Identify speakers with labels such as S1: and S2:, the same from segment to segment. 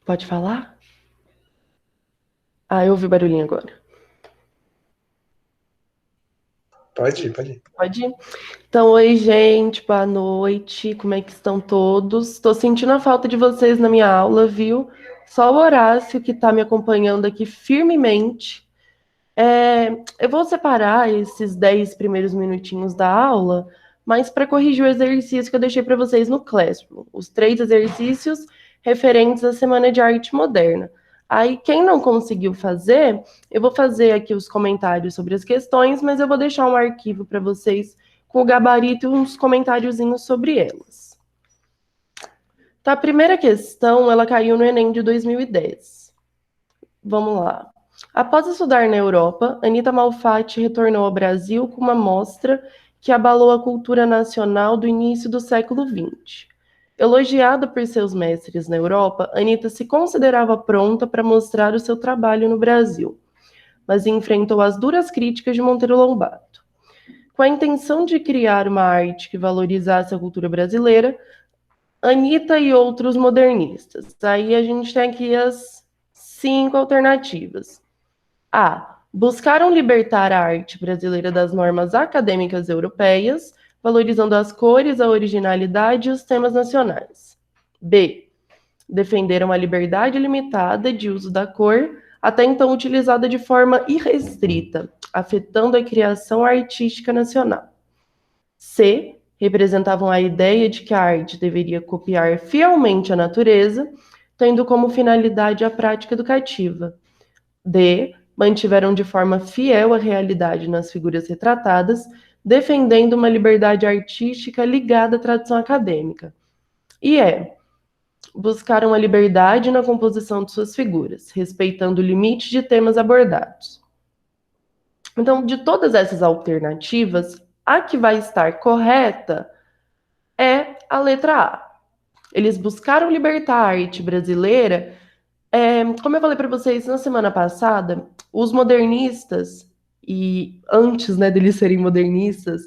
S1: Pode falar? Eu ouvi o barulhinho agora.
S2: Pode ir, pode ir.
S1: Pode ir? Então, oi, gente, boa noite. Como é que estão todos? Estou sentindo a falta de vocês na minha aula, viu? Só o Horácio que está me acompanhando aqui firmemente. Eu vou separar esses 10 primeiros minutinhos da aula, mas para corrigir o exercício que eu deixei para vocês no Classroom. Os 3 exercícios referentes à Semana de Arte Moderna. Aí, quem não conseguiu fazer, eu vou fazer aqui os comentários sobre as questões, mas eu vou deixar um arquivo para vocês com o gabarito e uns comentáriozinhos sobre elas. Tá, a primeira questão, ela caiu no Enem de 2010. Vamos lá. Após estudar na Europa, Anita Malfatti retornou ao Brasil com uma mostra que abalou a cultura nacional do início do século XX. Elogiada por seus mestres na Europa, Anita se considerava pronta para mostrar o seu trabalho no Brasil, mas enfrentou as duras críticas de Monteiro Lobato. Com a intenção de criar uma arte que valorizasse a cultura brasileira, Anita e outros modernistas. Aí a gente tem aqui as 5 alternativas. A. Buscaram libertar a arte brasileira das normas acadêmicas europeias, valorizando as cores, a originalidade e os temas nacionais. B. Defenderam a liberdade limitada de uso da cor, até então utilizada de forma irrestrita, afetando a criação artística nacional. C. Representavam a ideia de que a arte deveria copiar fielmente a natureza, tendo como finalidade a prática educativa. D. Mantiveram de forma fiel a realidade nas figuras retratadas, defendendo uma liberdade artística ligada à tradição acadêmica. E buscaram a liberdade na composição de suas figuras, respeitando o limite de temas abordados. Então, de todas essas alternativas, a que vai estar correta é a letra A. Eles buscaram libertar a arte brasileira. Como eu falei para vocês na semana passada, os modernistas, e antes, né, deles serem modernistas,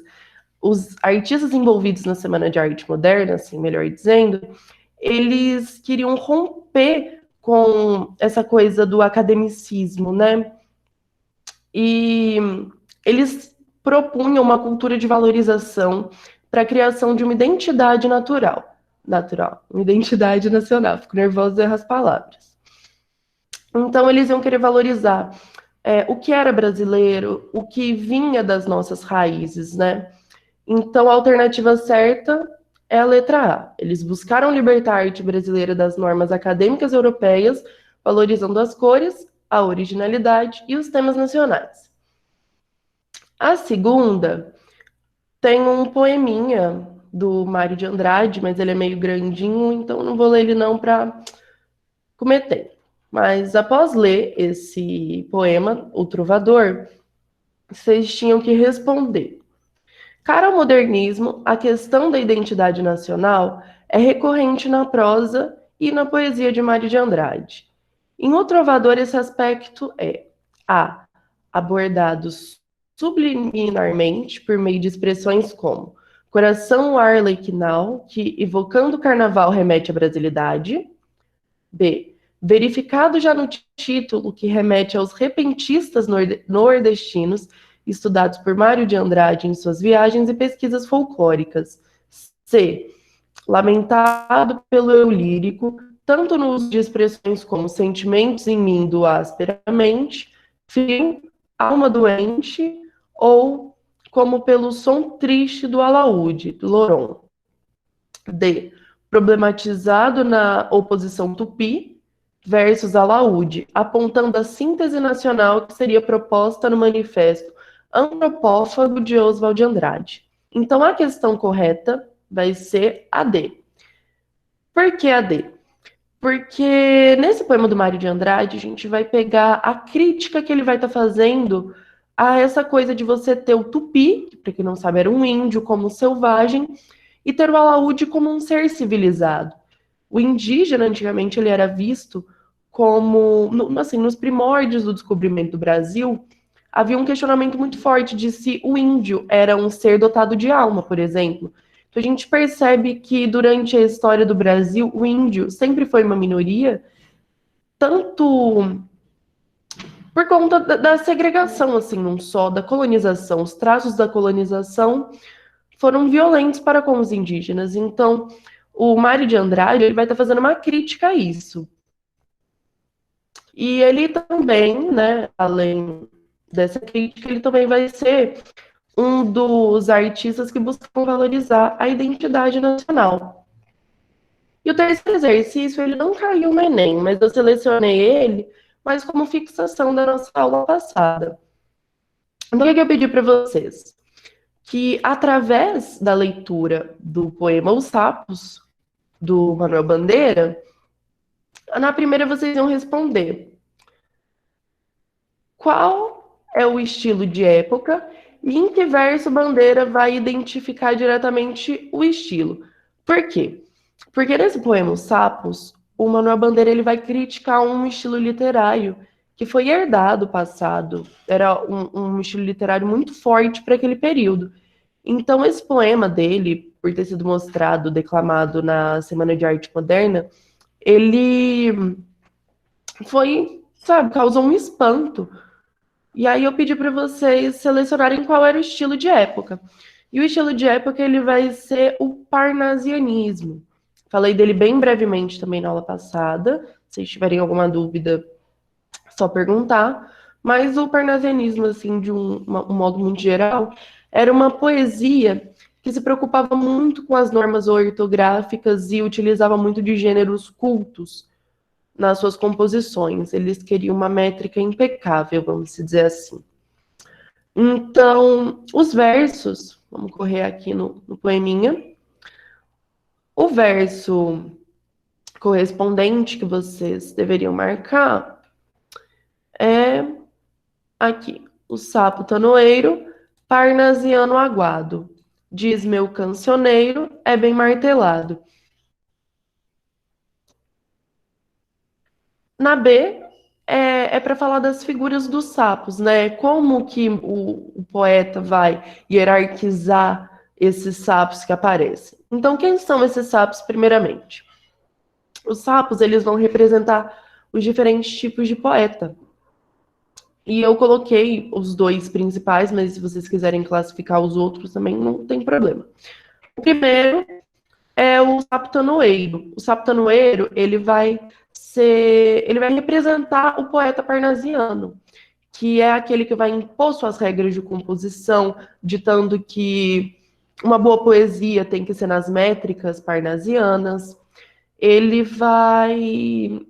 S1: os artistas envolvidos na Semana de Arte Moderna, assim, melhor dizendo, eles queriam romper com essa coisa do academicismo, né? E eles propunham uma cultura de valorização para a criação de uma identidade natural, uma identidade nacional. Fico nervosa de errar as palavras. Então, eles iam querer valorizar o que era brasileiro, o que vinha das nossas raízes, né? Então, a alternativa certa é a letra A. Eles buscaram libertar a arte brasileira das normas acadêmicas europeias, valorizando as cores, a originalidade e os temas nacionais. A segunda tem um poeminha do Mário de Andrade, mas ele é meio grandinho, então não vou ler ele não para cometer. Mas após ler esse poema, O Trovador, vocês tinham que responder. Cara ao modernismo, a questão da identidade nacional é recorrente na prosa e na poesia de Mário de Andrade. Em O Trovador, esse aspecto é A. Abordado subliminarmente por meio de expressões como coração arlequinal, que evocando o carnaval remete à brasilidade. B. Verificado já no título, que remete aos repentistas nordestinos, estudados por Mário de Andrade em suas viagens e pesquisas folclóricas. C. Lamentado pelo eu lírico, tanto no uso de expressões como sentimentos em mim do asperamente, fim, alma doente, ou como pelo som triste do alaúde, do loron. D. Problematizado na oposição tupi versus alaúde, apontando a síntese nacional que seria proposta no manifesto antropófago de Oswald de Andrade. Então, a questão correta vai ser a D. Por que a D? Porque nesse poema do Mário de Andrade, a gente vai pegar a crítica que ele vai estar fazendo a essa coisa de você ter o tupi, que para quem não sabe era um índio como selvagem, e ter o alaúde como um ser civilizado. O indígena, antigamente, ele era visto como, assim, nos primórdios do descobrimento do Brasil, havia um questionamento muito forte de se o índio era um ser dotado de alma, por exemplo. Então, a gente percebe que durante a história do Brasil, o índio sempre foi uma minoria tanto por conta da segregação, assim, não só da colonização. Os traços da colonização foram violentos para com os indígenas. Então, o Mário de Andrade ele vai estar fazendo uma crítica a isso. E ele também, né, além dessa crítica, ele também vai ser um dos artistas que buscam valorizar a identidade nacional. E o terceiro exercício, ele não caiu no Enem, mas eu selecionei ele, mas como fixação da nossa aula passada. Então, o que eu pedi para vocês? Que, através da leitura do poema Os Sapos, do Manuel Bandeira, na primeira vocês iam responder qual é o estilo de época e em que verso Bandeira vai identificar diretamente o estilo. Por quê? Porque nesse poema Os Sapos, o Manuel Bandeira ele vai criticar um estilo literário que foi herdado do passado. Era um estilo literário muito forte para aquele período. Então, esse poema dele, por ter sido mostrado, declamado na Semana de Arte Moderna, ele foi, sabe, causou um espanto. E aí eu pedi para vocês selecionarem qual era o estilo de época. E o estilo de época ele vai ser o parnasianismo. Falei dele bem brevemente também na aula passada. Se vocês tiverem alguma dúvida, é só perguntar. Mas o parnasianismo, assim, de um modo muito geral, era uma poesia que se preocupava muito com as normas ortográficas e utilizava muito de gêneros cultos nas suas composições. Eles queriam uma métrica impecável, vamos dizer assim. Então, os versos, vamos correr aqui no poeminha. O verso correspondente que vocês deveriam marcar é aqui. O sapo tanoeiro, parnasiano aguado. Diz meu cancioneiro, é bem martelado. Na B, é para falar das figuras dos sapos, né? Como que o poeta vai hierarquizar esses sapos que aparecem. Então, quem são esses sapos, primeiramente? Os sapos, eles vão representar os diferentes tipos de poeta. E eu coloquei os dois principais, mas se vocês quiserem classificar os outros também, não tem problema. O primeiro é o sapo tanoeiro. O sapo tanoeiro, ele vai representar o poeta parnasiano, que é aquele que vai impor suas regras de composição, ditando que uma boa poesia tem que ser nas métricas parnasianas. Ele vai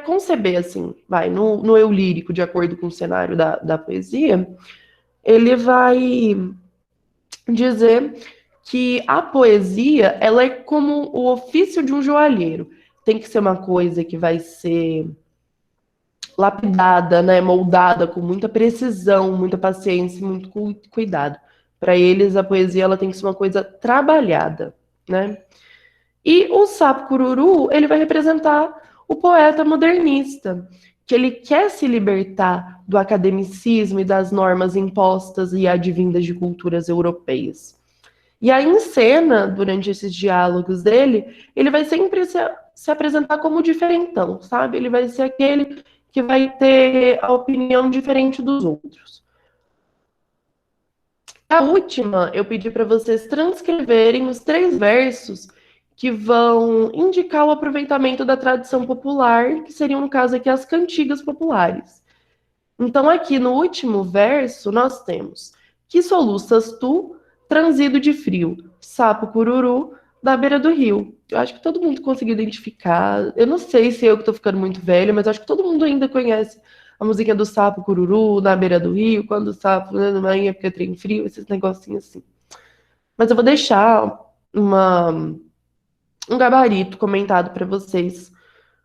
S1: conceber, assim, no eu lírico, de acordo com o cenário da poesia, ele vai dizer que a poesia, ela é como o ofício de um joalheiro. Tem que ser uma coisa que vai ser lapidada, né, moldada com muita precisão, muita paciência, muito cuidado. Para eles, a poesia ela tem que ser uma coisa trabalhada, né? E o sapo cururu, ele vai representar o poeta modernista, que ele quer se libertar do academicismo e das normas impostas e advindas de culturas europeias. E aí, em cena, durante esses diálogos dele, ele vai sempre se apresentar como diferentão, sabe? Ele vai ser aquele que vai ter a opinião diferente dos outros. A última, eu pedi para vocês transcreverem os 3 versos que vão indicar o aproveitamento da tradição popular, que seriam, no caso aqui, as cantigas populares. Então, aqui no último verso, nós temos: que soluças tu, transido de frio, sapo cururu, da beira do rio. Eu acho que todo mundo conseguiu identificar. Eu não sei se eu que estou ficando muito velho, mas acho que todo mundo ainda conhece a musiquinha do sapo cururu, na beira do rio, quando o sapo, né, na manhã porque trem frio, esses negocinhos assim. Mas eu vou deixar um gabarito comentado para vocês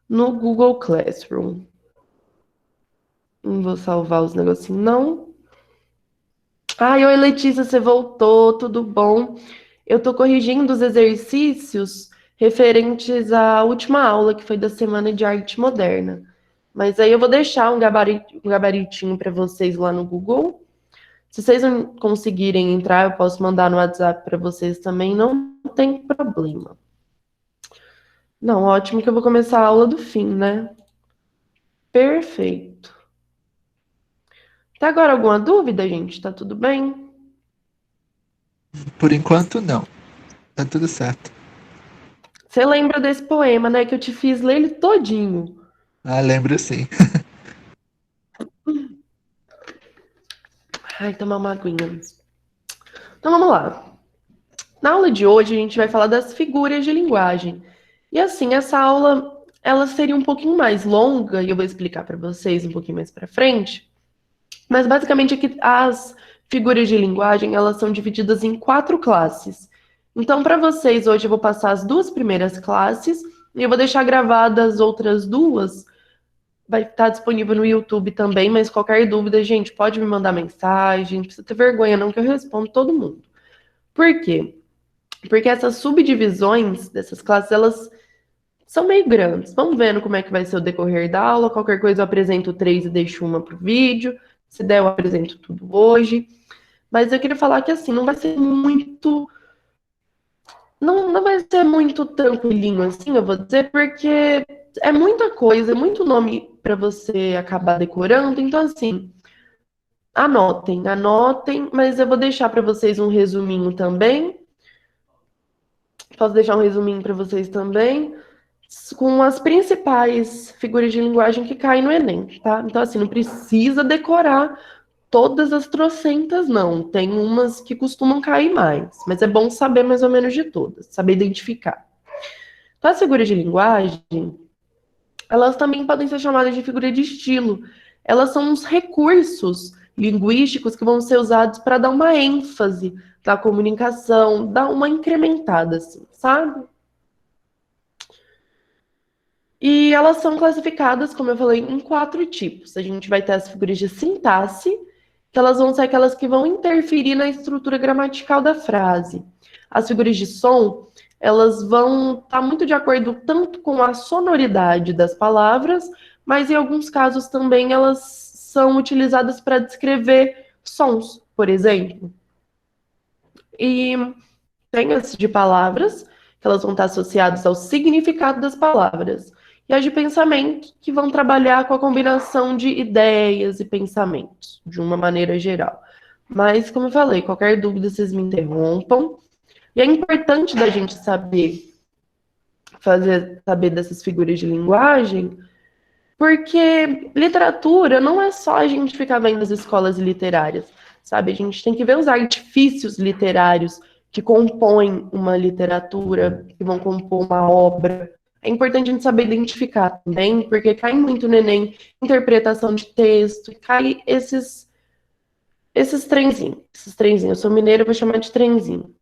S1: no Google Classroom. Não vou salvar os negocinhos, não. Ai, oi, Letícia, você voltou, tudo bom? Eu tô corrigindo os exercícios referentes à última aula, que foi da Semana de Arte Moderna. Mas aí eu vou deixar um gabaritinho para vocês lá no Google. Se vocês não conseguirem entrar, eu posso mandar no WhatsApp para vocês também, não tem problema. Não, ótimo que eu vou começar a aula do fim, né? Perfeito. Até agora alguma dúvida, gente? Tá tudo bem?
S3: Por enquanto, não. Tá tudo certo.
S1: Você lembra desse poema, né? Que eu te fiz ler ele todinho.
S3: Ah, lembro sim.
S1: Ai, tomar uma aguinha. Então vamos lá. Na aula de hoje a gente vai falar das figuras de linguagem. E assim, essa aula ela seria um pouquinho mais longa e eu vou explicar para vocês um pouquinho mais para frente. Mas basicamente aqui as figuras de linguagem, elas são divididas em 4 classes. Então, para vocês hoje eu vou passar as 2 primeiras classes e eu vou deixar gravadas as outras 2. Vai estar disponível no YouTube também, mas qualquer dúvida, gente, pode me mandar mensagem, não precisa ter vergonha não que eu respondo todo mundo. Por quê? Porque essas subdivisões dessas classes, elas são meio grandes. Vamos vendo como é que vai ser o decorrer da aula. Qualquer coisa eu apresento 3 e deixo uma para o vídeo. Se der, eu apresento tudo hoje. Mas eu queria falar que assim, não vai ser muito. Não vai ser muito tranquilinho assim, eu vou dizer, porque é muita coisa, é muito nome para você acabar decorando. Então, assim, anotem, mas eu vou deixar para vocês um resuminho também. Posso deixar um resuminho para vocês também, com as principais figuras de linguagem que caem no Enem, tá? Então, assim, não precisa decorar todas as trocentas, não. Tem umas que costumam cair mais, mas é bom saber mais ou menos de todas, saber identificar. Então, as figuras de linguagem, elas também podem ser chamadas de figura de estilo. Elas são uns recursos linguísticos que vão ser usados para dar uma ênfase na comunicação, dar uma incrementada, assim, sabe? E elas são classificadas, como eu falei, em 4 tipos. A gente vai ter as figuras de sintaxe, que elas vão ser aquelas que vão interferir na estrutura gramatical da frase. As figuras de som, elas vão estar muito de acordo tanto com a sonoridade das palavras, mas em alguns casos também elas são utilizadas para descrever sons, por exemplo. E tem as de palavras, que elas vão estar associadas ao significado das palavras. E as de pensamento, que vão trabalhar com a combinação de ideias e pensamentos, de uma maneira geral. Mas, como eu falei, qualquer dúvida, vocês me interrompam. E é importante da gente saber dessas figuras de linguagem, porque literatura não é só a gente ficar vendo as escolas literárias, sabe? A gente tem que ver os artifícios literários que compõem uma literatura, que vão compor uma obra. É importante a gente saber identificar também, porque cai muito no Enem interpretação de texto, cai esses trenzinhos. Esses trenzinhos. Eu sou mineira, eu vou chamar de trenzinho.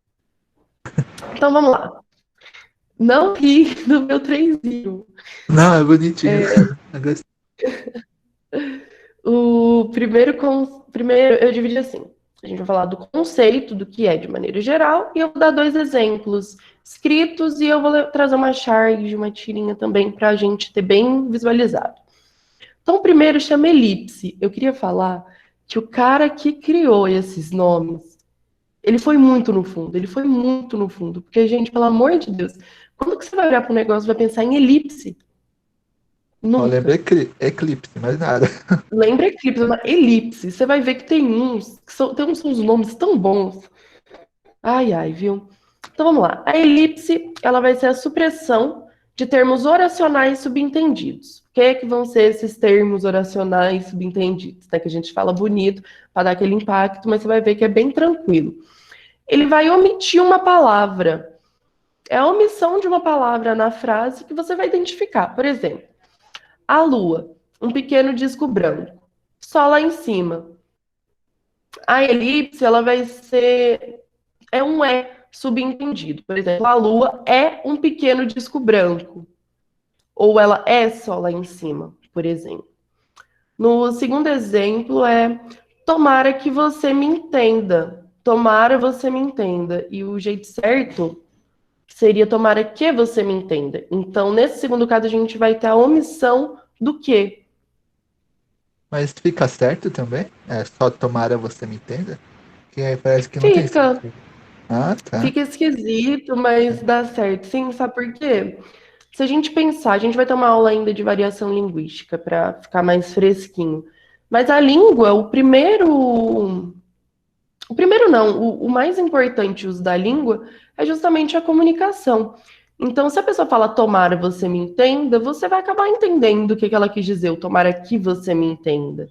S1: Então vamos lá. Não ri do meu trenzinho.
S3: Não, é bonitinho. Eu gostei.
S1: O primeiro eu dividi assim. A gente vai falar do conceito, do que é de maneira geral, e eu vou dar 2 exemplos escritos e eu vou trazer uma charge, uma tirinha também para a gente ter bem visualizado. Então, o primeiro chama elipse. Eu queria falar que o cara que criou esses nomes, ele foi muito no fundo, porque, gente, pelo amor de Deus, quando que você vai olhar para um negócio e vai pensar em elipse?
S3: Ó,
S1: Nunca.
S3: lembra Eclipse, mais nada.
S1: Lembra Eclipse, uma elipse. Você vai ver que tem uns tem uns nomes tão bons. Ai, ai, viu? Então vamos lá. A elipse, ela vai ser a supressão de termos oracionais subentendidos. O que é que vão ser esses termos oracionais subentendidos? Né? Que a gente fala bonito para dar aquele impacto, mas você vai ver que é bem tranquilo. Ele vai omitir uma palavra. É a omissão de uma palavra na frase que você vai identificar. Por exemplo, a lua, um pequeno disco branco. Só lá em cima. A elipse, ela vai ser. É um subentendido. Por exemplo, a lua é um pequeno disco branco. Ou ela é só lá em cima, por exemplo. No segundo exemplo é tomara que você me entenda. Tomara você me entenda. E o jeito certo seria tomara que você me entenda. Então, nesse segundo caso, a gente vai ter a omissão do que.
S3: Mas fica certo também? É só tomara você me entenda? Que aí parece que não tem
S1: Fica,
S3: sentido. Ah, tá.
S1: fica esquisito, mas dá certo. Sim, sabe por quê? Se a gente pensar, a gente vai ter uma aula ainda de variação linguística para ficar mais fresquinho. Mas a língua, o primeiro não, o mais importante uso da língua é justamente a comunicação. Então, se a pessoa fala tomara você me entenda, você vai acabar entendendo o que ela quis dizer, o tomara que você me entenda.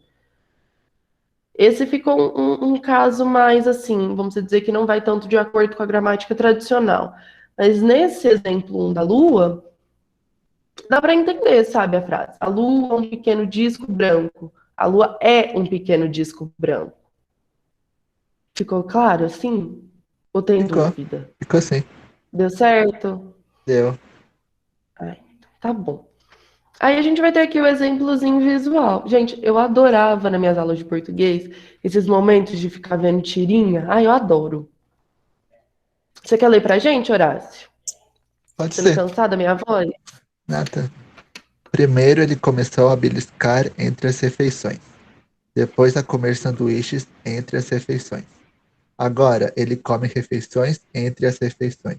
S1: Esse ficou um caso mais assim, vamos dizer que não vai tanto de acordo com a gramática tradicional. Mas nesse exemplo 1 da Lua, dá para entender, sabe, a frase. A Lua é um pequeno disco branco. A Lua é um pequeno disco branco. Ficou claro assim? Ou tem
S3: Ficou.
S1: dúvida?
S3: Ficou assim.
S1: Deu certo?
S3: Deu.
S1: Ai, tá bom. Aí a gente vai ter aqui o exemplozinho visual. Gente, eu adorava nas minhas aulas de português esses momentos de ficar vendo tirinha. Ai, eu adoro. Você quer ler pra gente, Horácio?
S3: Pode
S1: Você não
S3: ser.
S1: cansar da minha voz?
S3: Nada. Primeiro ele começou a beliscar entre as refeições. Depois a comer sanduíches entre as refeições. Agora ele come refeições entre as refeições.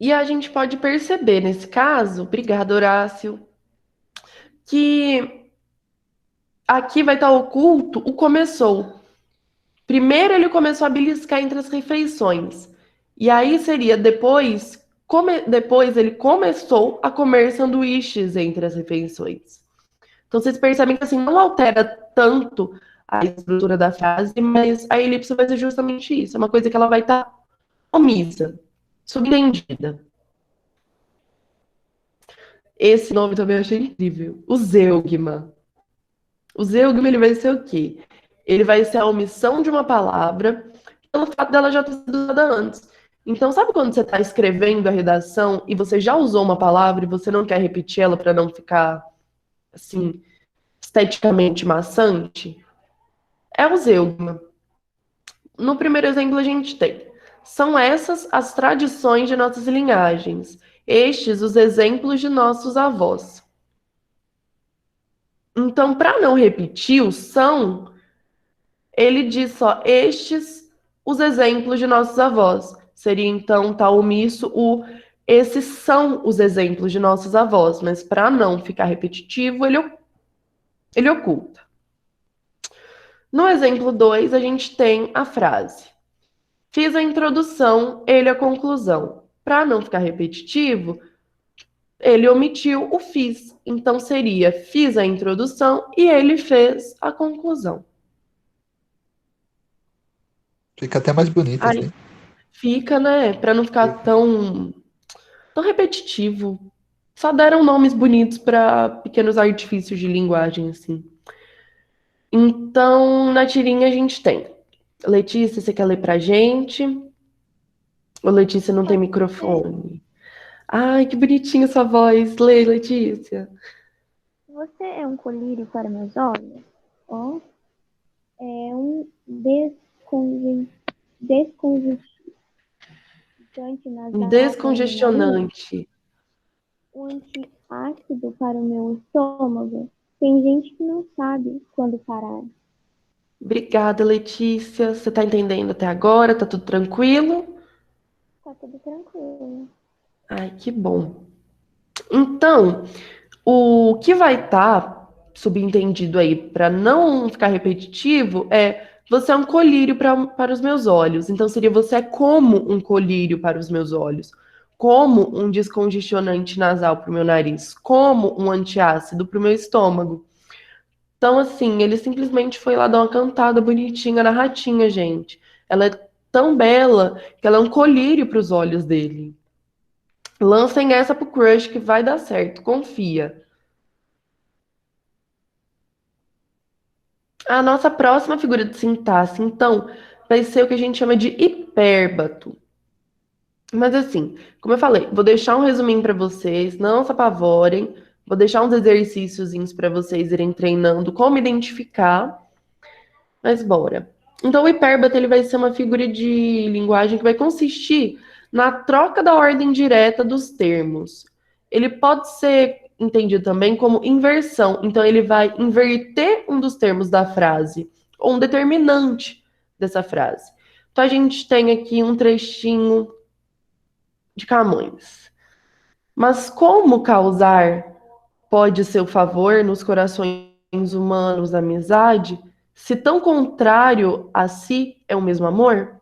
S1: E a gente pode perceber nesse caso, obrigada, Horácio, que aqui vai estar oculto o começou. Primeiro ele começou a beliscar entre as refeições. E aí seria depois ele começou a comer sanduíches entre as refeições. Então vocês percebem que assim não altera tanto a estrutura da frase, mas a elipse vai ser justamente isso. É uma coisa que ela vai estar omissa, subentendida. Esse nome também eu achei incrível. O Zeugma. O Zeugma ele vai ser o quê? Ele vai ser a omissão de uma palavra pelo fato dela já ter sido usada antes. Então, sabe quando você está escrevendo a redação e você já usou uma palavra e você não quer repetir ela para não ficar, assim, esteticamente maçante? É o zeugma. No primeiro exemplo, a gente tem. São essas as tradições de nossas linhagens. Estes os exemplos de nossos avós. Então, para não repetir o são, ele diz só estes os exemplos de nossos avós. Seria então tá omisso o esses são os exemplos de nossos avós, mas para não ficar repetitivo, ele oculta. No exemplo 2, a gente tem a frase: fiz a introdução, ele a conclusão. Para não ficar repetitivo, ele omitiu o fiz. Então seria fiz a introdução e ele fez a conclusão.
S3: Fica até mais bonito
S1: Aí
S3: assim.
S1: fica, né? Para não ficar tão repetitivo. Só deram nomes bonitos para pequenos artifícios de linguagem, assim. Então, na tirinha a gente tem. Letícia, você quer ler pra gente? Ou Letícia não tem microfone? Ai, que bonitinha sua voz. Lê, Letícia.
S4: Você é um colírio para meus olhos? Ó, é um descongestionante nasal para o meu nariz?
S1: Descongestionante.
S4: Um antiácido para o meu estômago? Tem gente que não sabe quando parar.
S1: Obrigada, Letícia. Você tá entendendo até agora? Tá tudo tranquilo?
S4: Tá tudo tranquilo.
S1: Ai, que bom. Então, o que vai estar subentendido aí, para não ficar repetitivo, é você é um colírio para os meus olhos. Então, seria você é como um colírio para os meus olhos, como um descongestionante nasal para o meu nariz, como um antiácido para o meu estômago. Então, assim, ele simplesmente foi lá dar uma cantada bonitinha na ratinha, gente. Ela é tão bela que ela é um colírio para os olhos dele. Lancem essa pro crush que vai dar certo, confia. A nossa próxima figura de sintaxe, então, vai ser o que a gente chama de hipérbato. Mas assim, como eu falei, vou deixar um resuminho para vocês, não se apavorem. Vou deixar uns exercíciozinhos para vocês irem treinando como identificar. Mas bora. Então, o hipérbato ele vai ser uma figura de linguagem que vai consistir na troca da ordem direta dos termos. Ele pode ser entendido também como inversão. Então, ele vai inverter um dos termos da frase, ou um determinante dessa frase. Então, a gente tem aqui um trechinho de Camões. Mas como causar pode ser o favor nos corações humanos, a amizade, se tão contrário a si é o mesmo amor?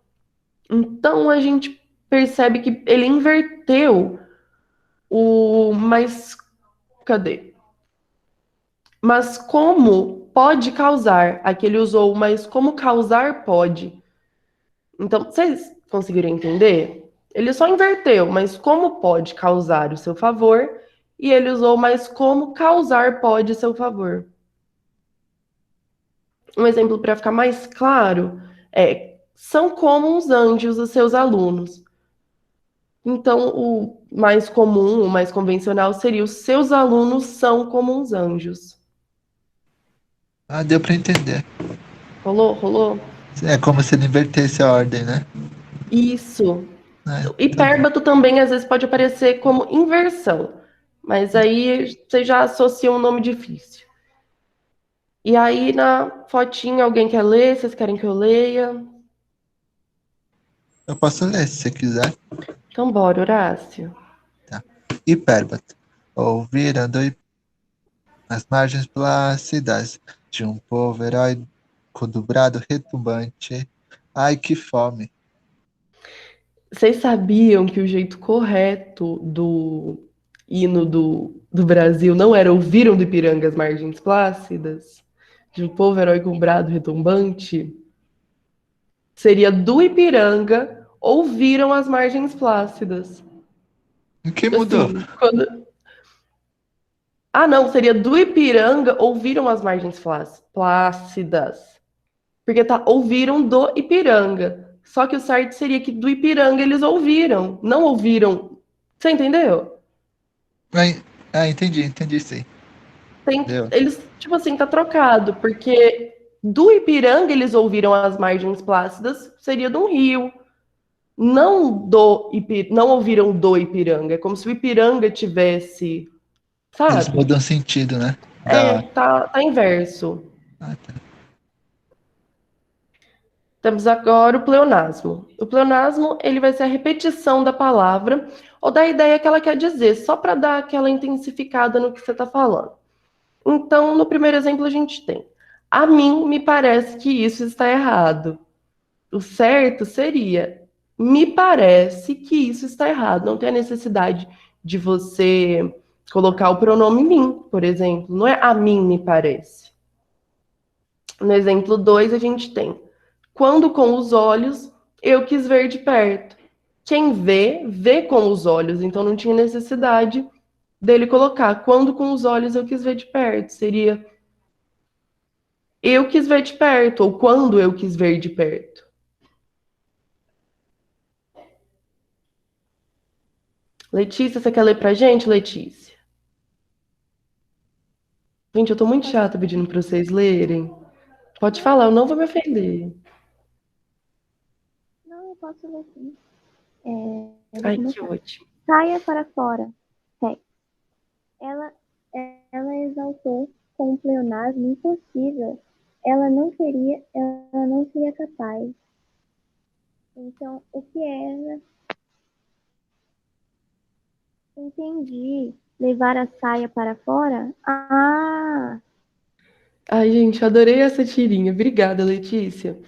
S1: Então a gente percebe que ele inverteu o mas cadê? Mas como pode causar? Aqui ele usou, mas como causar pode. Então, vocês conseguiram entender? Ele só inverteu, mas como pode causar o seu favor? E ele usou, mas como causar pode seu favor. Um exemplo para ficar mais claro é: são como os anjos os seus alunos. Então, o mais comum, o mais convencional seria: os seus alunos são como uns anjos.
S3: Ah, deu para entender.
S1: Rolou? Rolou?
S3: É como se ele invertesse a ordem, né?
S1: Isso.
S3: Tá bom.
S1: Hipérbato também às vezes pode aparecer como inversão, mas aí você já associa um nome difícil. E aí na fotinha alguém quer ler? Vocês querem que eu leia?
S3: Eu posso ler se você quiser.
S1: Então bora, Horácio.
S3: Tá. Hipérbato. Ouvirando as margens plácidas de um povo herói com dobrado retumbante. Ai, que fome!
S1: Vocês sabiam que o jeito correto do hino do Brasil não era ouviram do Ipiranga as margens plácidas? De um povo herói com brado retumbante? Seria do Ipiranga ouviram as margens plácidas.
S3: O que mudou?
S1: Assim, quando... Ah, não, seria do Ipiranga ouviram as margens plácidas. Porque tá, ouviram do Ipiranga. Só que o certo seria que do Ipiranga eles ouviram, não ouviram. Você entendeu?
S3: Entendi sim. Deu.
S1: Eles, tipo assim, tá trocado, porque do Ipiranga eles ouviram as margens plácidas, seria de um rio. Não ouviram do Ipiranga. É como se o Ipiranga tivesse,
S3: Eles
S1: sabe?
S3: mudam sentido, né?
S1: É, tá inverso.
S3: Tá.
S1: Temos agora o pleonasmo. O pleonasmo, ele vai ser a repetição da palavra ou da ideia que ela quer dizer, só para dar aquela intensificada no que você está falando. Então, no primeiro exemplo, a gente tem: a mim me parece que isso está errado. O certo seria: me parece que isso está errado. Não tem a necessidade de você colocar o pronome mim, por exemplo. Não é a mim me parece. No exemplo 2, a gente tem: quando com os olhos eu quis ver de perto. Quem vê, vê com os olhos. Então não tinha necessidade dele colocar quando com os olhos eu quis ver de perto. Seria eu quis ver de perto, ou quando eu quis ver de perto. Letícia, você quer ler pra gente, Letícia? Gente, eu tô muito chata pedindo pra vocês lerem. Pode falar, eu não vou me ofender.
S4: Não, eu posso ler sim. Eu vou
S1: Ai, que
S4: começar.
S1: ótimo.
S4: Saia para fora. Sexo. Ela exaltou com um pleonasmo impossível. Ela não seria capaz. Então, o que era? Entendi. Levar a saia para fora? Ah,
S1: Ai, gente, adorei essa tirinha. Obrigada, Letícia.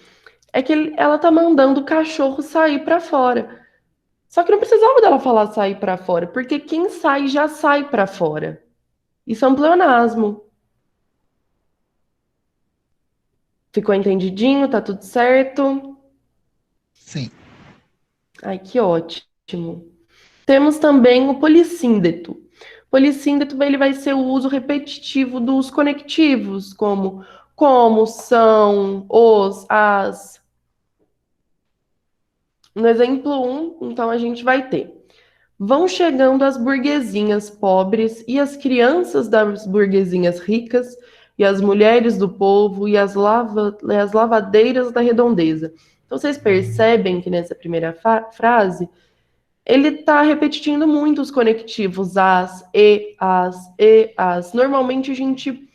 S1: É que ela tá mandando o cachorro sair pra fora. Só que não precisava dela falar sair pra fora, porque quem sai já sai pra fora. Isso é um pleonasmo. Ficou entendidinho? Tá tudo certo?
S3: Sim.
S1: Ai, que ótimo. Temos também o polissíndeto. Polissíndeto, ele vai ser o uso repetitivo dos conectivos, como, são, os, as. No exemplo 1, então a gente vai ter: vão chegando as burguesinhas pobres e as crianças das burguesinhas ricas e as mulheres do povo e as lavadeiras da redondeza. Então vocês percebem que nessa primeira frase ele está repetindo muito os conectivos as, e, as, e, as. Normalmente a gente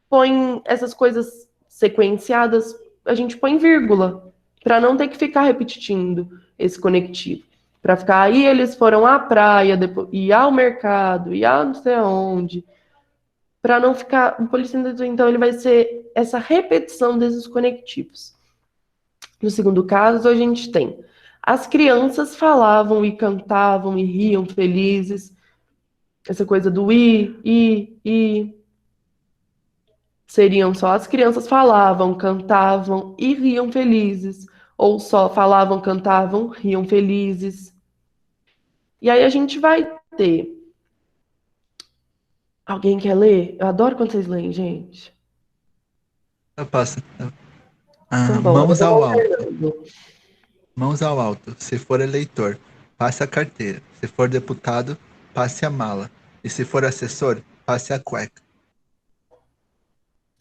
S1: põe essas coisas sequenciadas, a gente põe vírgula, para não ter que ficar repetindo esse conectivo. Para ficar aí, eles foram à praia, depois, ir ao mercado, ir a não sei aonde. Para não ficar. O polissíndeto, então, ele vai ser essa repetição desses conectivos. No segundo caso, a gente tem as crianças falavam e cantavam e riam felizes. Essa coisa do i. Seriam só as crianças falavam, cantavam e riam felizes. Ou só falavam, cantavam, riam felizes. E aí a gente vai ter. Alguém quer ler? Eu adoro quando vocês leem, gente.
S3: Eu passo.
S1: Então, bora.
S3: Mãos ao alto. Mãos ao alto. Se for eleitor, passe a carteira. Se for deputado, passe a mala. E se for assessor, passe a cueca.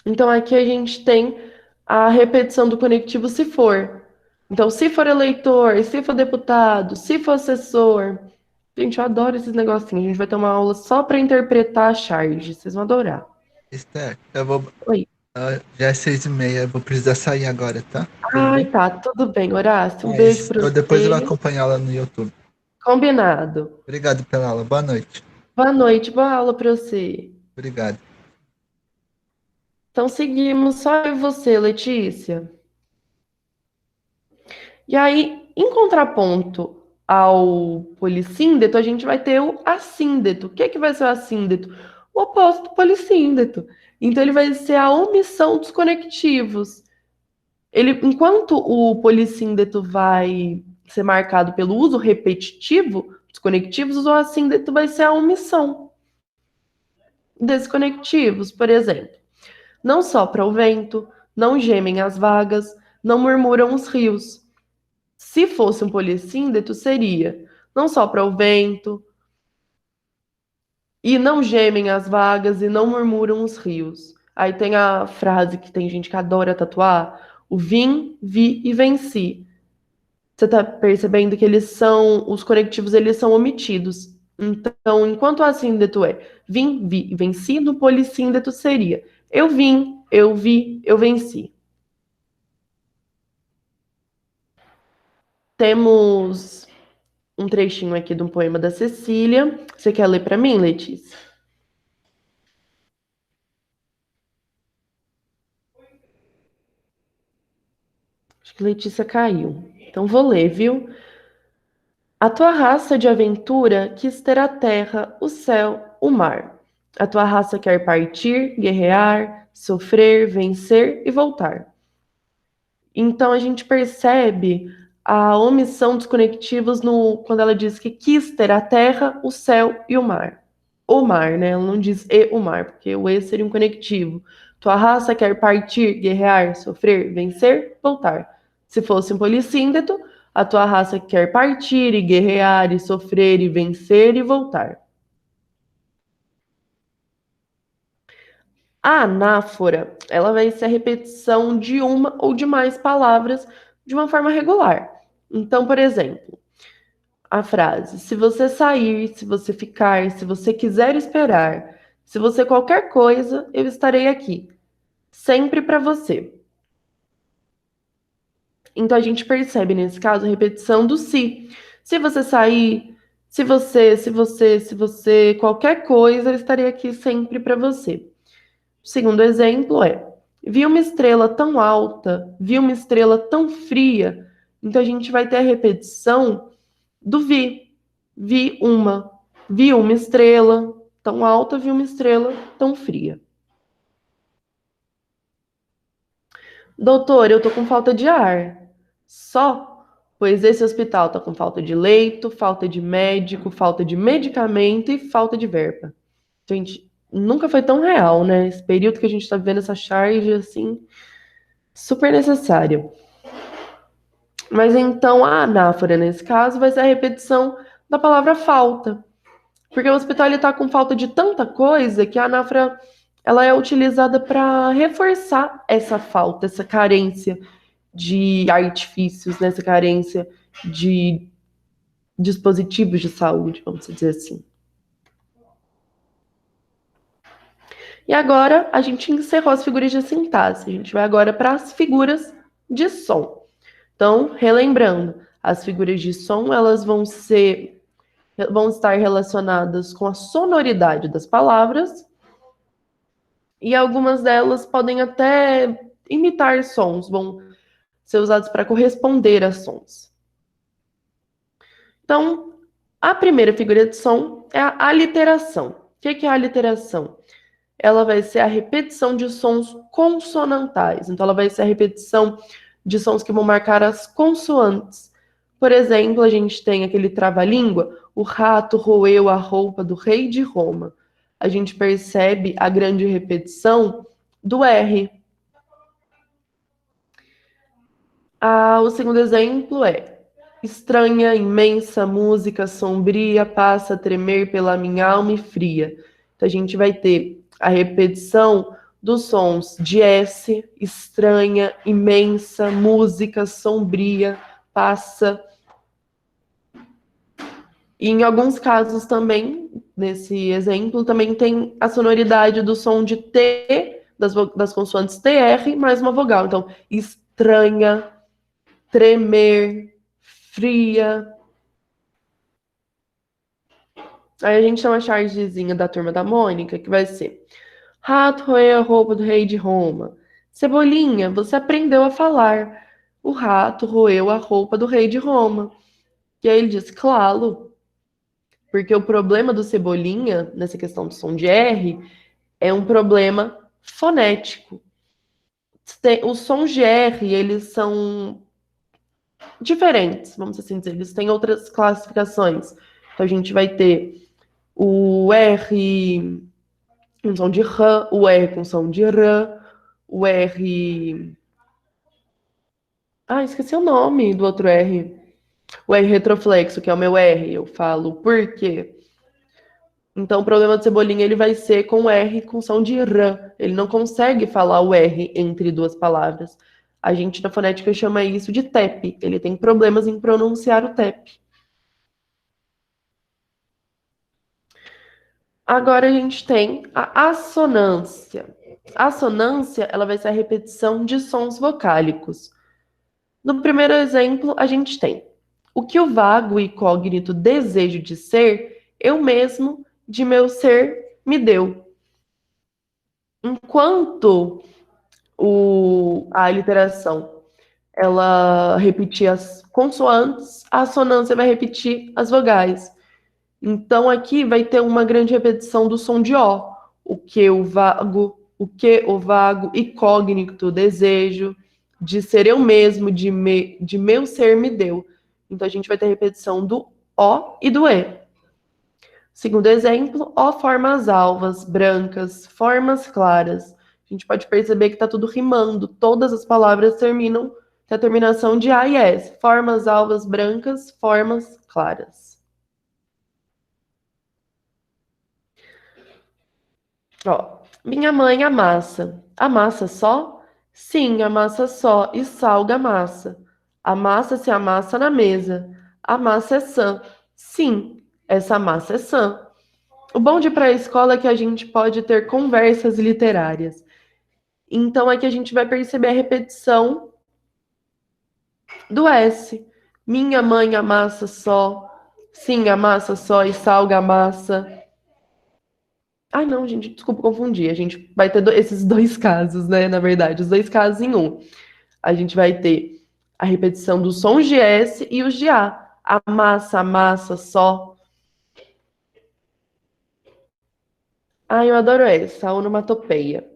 S1: Então aqui a gente tem a repetição do conectivo se for. Então, se for eleitor, se for deputado, se for assessor. Gente, eu adoro esses negocinhos. A gente vai ter uma aula só para interpretar a charge. Vocês vão adorar.
S3: Esther, eu vou.
S1: Oi.
S3: Já é 6h30, eu vou precisar sair agora, tá?
S1: Ai, tá, tudo bem, Horácio. Um
S3: Mas
S1: beijo para
S3: depois eu vou
S1: você.
S3: acompanhar lá no YouTube.
S1: Combinado.
S3: Obrigado pela aula. Boa noite.
S1: Boa noite, boa aula para você.
S3: Obrigado.
S1: Então seguimos, só eu e você, Letícia. E aí, em contraponto ao polissíndeto, a gente vai ter o assíndeto. O que é que vai ser o assíndeto? O oposto do polissíndeto. Então, ele vai ser a omissão dos conectivos. Enquanto o polissíndeto vai ser marcado pelo uso repetitivo dos conectivos, o assíndeto vai ser a omissão desses conectivos. Por exemplo, não sopra o vento, não gemem as vagas, não murmuram os rios. Se fosse um polissíndeto, seria não sopra o vento, e não gemem as vagas, e não murmuram os rios. Aí tem a frase que tem gente que adora tatuar, o vim, vi e venci. Você tá percebendo que os conectivos, eles são omitidos. Então, enquanto o assíndeto é vim, vi e venci, no polissíndeto seria eu vim, eu vi, eu venci. Temos um trechinho aqui de um poema da Cecília. Você quer ler para mim, Letícia? Acho que Letícia caiu. Então vou ler, viu? A tua raça de aventura quis ter a terra, o céu, o mar. A tua raça quer partir, guerrear, sofrer, vencer e voltar. Então a gente percebe a omissão dos conectivos quando ela diz que quis ter a terra, o céu e o mar. O mar, né? Ela não diz e o mar, porque o e seria um conectivo. Tua raça quer partir, guerrear, sofrer, vencer, voltar. Se fosse um polissíndeto, a tua raça quer partir e guerrear e sofrer e vencer e voltar. A anáfora, ela vai ser a repetição de uma ou de mais palavras de uma forma regular. Então, por exemplo, a frase: se você sair, se você ficar, se você quiser esperar, se você qualquer coisa, eu estarei aqui, sempre para você. Então a gente percebe nesse caso a repetição do se. Se você sair, se você, qualquer coisa, eu estarei aqui sempre para você. O segundo exemplo é: vi uma estrela tão alta, vi uma estrela tão fria. Então a gente vai ter a repetição do vi. Vi uma estrela tão alta, vi uma estrela tão fria. Doutor, eu tô com falta de ar. Só, pois esse hospital tá com falta de leito, falta de médico, falta de medicamento e falta de verba. Gente, nunca foi tão real, né? Esse período que a gente tá vivendo essa charge, assim, super necessária. Mas então a anáfora, nesse caso, vai ser a repetição da palavra falta. Porque o hospital está com falta de tanta coisa que a anáfora ela é utilizada para reforçar essa falta, essa carência de artifícios, né? Essa carência de dispositivos de saúde, vamos dizer assim. E agora a gente encerrou as figuras de sintaxe. A gente vai agora para as figuras de som. Então, relembrando, As figuras de som, elas vão estar relacionadas com a sonoridade das palavras, e algumas delas podem até imitar sons, vão ser usados para corresponder a sons. Então, a primeira figura de som é a aliteração. O que é a aliteração? Ela vai ser a repetição de sons consonantais. Então, ela vai ser a repetição de sons que vão marcar as consoantes. Por exemplo, a gente tem aquele trava-língua, o rato roeu a roupa do rei de Roma. A gente percebe a grande repetição do R. O segundo exemplo é: estranha, imensa música sombria passa a tremer pela minha alma e fria. Então, a gente vai ter a repetição dos sons de S, estranha, imensa, música sombria, passa. E em alguns casos também, nesse exemplo, também tem a sonoridade do som de T, das consoantes TR, mais uma vogal. Então, estranha, tremer, fria. Aí a gente tem uma chargezinha da Turma da Mônica, que vai ser: rato roeu a roupa do rei de Roma. Cebolinha, você aprendeu a falar. O rato roeu a roupa do rei de Roma. E aí ele diz: claro, porque o problema do Cebolinha, nessa questão do som de R, é um problema fonético. Os sons de R, eles são diferentes, vamos assim dizer. Eles têm outras classificações. Então, a gente vai ter o R com som de R, o R com som de R, o R... esqueci o nome do outro R. O R retroflexo, que é o meu R. Eu falo por quê? Então, o problema do Cebolinha, ele vai ser com o R com som de R. Ele não consegue falar o R entre duas palavras. A gente, na fonética, chama isso de TEP. Ele tem problemas em pronunciar o TEP. Agora, a gente tem a assonância. A assonância, ela vai ser a repetição de sons vocálicos. No primeiro exemplo, a gente tem: o que o vago e incógnito desejo de ser, eu mesmo de meu ser me deu. Enquanto a aliteração ela repetir as consoantes, a assonância vai repetir as vogais. Então aqui vai ter uma grande repetição do som de O. O que o vago incógnito desejo de ser eu mesmo, de meu ser me deu. Então a gente vai ter repetição do O e do E. Segundo exemplo, O formas alvas, brancas, formas claras. A gente pode perceber que está tudo rimando. Todas as palavras terminam com a terminação de A e S. Formas alvas, brancas, formas claras. Ó, minha mãe amassa. Amassa só? Sim, amassa só e salga a massa. A massa se amassa na mesa. A massa é sã. Sim, essa massa é sã. O bom de ir para a escola é que a gente pode ter conversas literárias. Então, aqui a gente vai perceber a repetição do S. Minha mãe amassa só. Sim, amassa só e salga a massa. Não, gente, desculpa confundir. A gente vai ter esses dois casos, né? Na verdade, os dois casos em um. A gente vai ter a repetição dos sons de S e os de A. Amassa só. Eu adoro essa, a onomatopeia.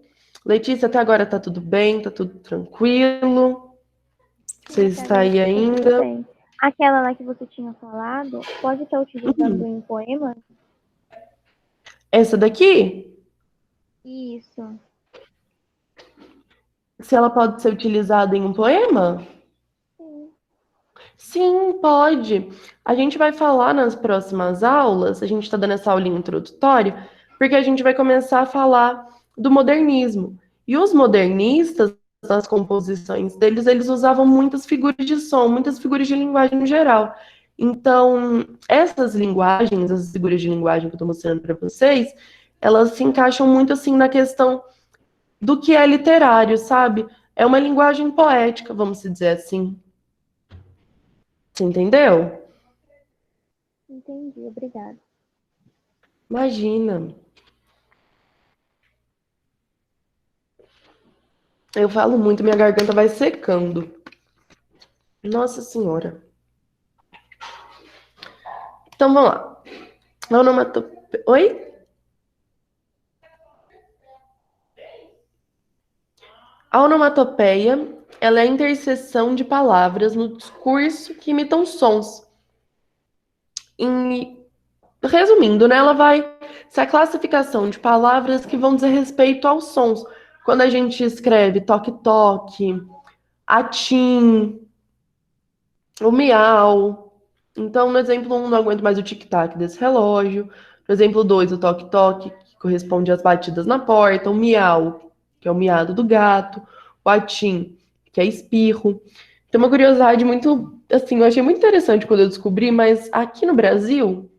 S1: Letícia, até agora tá tudo bem? Tá tudo tranquilo? Você está aí ainda?
S4: Bem. Aquela lá que você tinha falado, pode estar utilizando em poema?
S1: Essa daqui?
S4: Isso.
S1: Se ela pode ser utilizada em um poema?
S4: Sim.
S1: Sim, pode. A gente vai falar nas próximas aulas, a gente está dando essa aulinha introdutória, porque a gente vai começar a falar do modernismo. E os modernistas, nas composições deles, eles usavam muitas figuras de som, muitas figuras de linguagem no geral. Então, essas linguagens, essas figuras de linguagem que eu estou mostrando para vocês, elas se encaixam muito assim na questão do que é literário, sabe? É uma linguagem poética, vamos dizer assim. Você entendeu?
S4: Entendi, obrigada.
S1: Imagina. Eu falo muito, minha garganta vai secando. Nossa Senhora. Então vamos lá. Oi? A onomatopeia, ela é a interseção de palavras no discurso que imitam sons. Resumindo, né, ela vai ser a classificação de palavras que vão dizer respeito aos sons. Quando a gente escreve toque-toque, atim, o miau. Então, no exemplo 1, não aguento mais o tic-tac desse relógio. No exemplo 2, o toque-toque, que corresponde às batidas na porta. O miau, que é o miado do gato. O atim, que é espirro. Tem uma curiosidade muito, assim, eu achei muito interessante quando eu descobri, mas aqui no Brasil,